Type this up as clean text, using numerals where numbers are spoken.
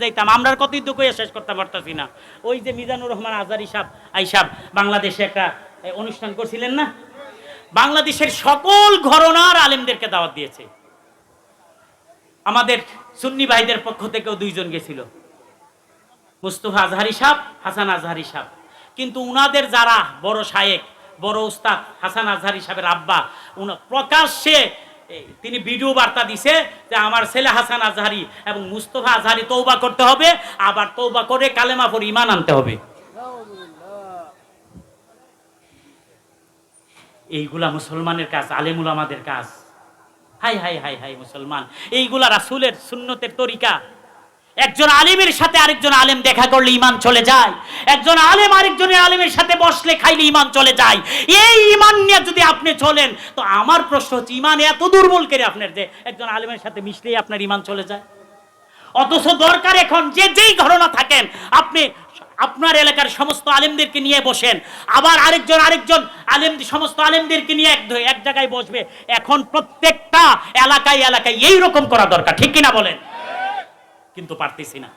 যাইতাম, আমরা কতই তো কইয়া শেষ করতে পারতাছি না। ওই যে মিজানুর রহমান আজহারী সাহেব আইসাব বাংলাদেশে একটা অনুষ্ঠান করছিলেন না, বাংলাদেশের সকল ঘরানার আলেমদেরকে দাওয়াত দিয়েছে। আমাদের সুন্নি ভাইদের পক্ষ থেকেও দুইজন গেছিল, মুস্তফা আজহারী সাহেব, হাসান আজহারী সাহেব। কিন্তু উনাদের যারা বড় শায়েখ, বড় উস্তাদ হাসান আজহারী সাহেবের আব্বা প্রকাশ্যে তিনি ভিডিও বার্তা দিছে যে আমার ছেলে হাসান আজহারী এবং মুস্তফা আজহারী তওবা করতে হবে, আবার তওবা করে কালেমা পড়ে ঈমান আনতে হবে। এইগুলা মুসলমানের কাজ, আলেম উলামাদের কাজ। হাই হাই হাই হাই মুসলমান, এইগুলা রাসূলের সুন্নতের তরিকা। একজন আলেমের সাথে আরেকজন আলেম দেখা করলে ঈমান চলে যায়, একজন আলেম আরেকজনের আলেমের সাথে বসলে খাইলে ঈমান চলে যায়। এই ঈমান নিয়ে যদি আপনি চলেন, তো আমার প্রশ্ন হচ্ছে ঈমান এত দুর্বল করে আপনার যে একজন আলেমের সাথে মিশলেই আপনার ঈমান চলে যায়। অথচ দরকার এখন যে যেই ঘটনা থাকেন আপনি আপনার এলাকার সমস্ত আলেমদেরকে নিয়ে বসেন, আবার আরেকজন আলেম সমস্ত আলেমদেরকে নিয়ে এক জায়গায় বসবে। এখন প্রত্যেকটা এলাকায় এলাকায় এইরকম করা দরকার, ঠিক কিনা বলেন? কিন্তু পারতেছি না।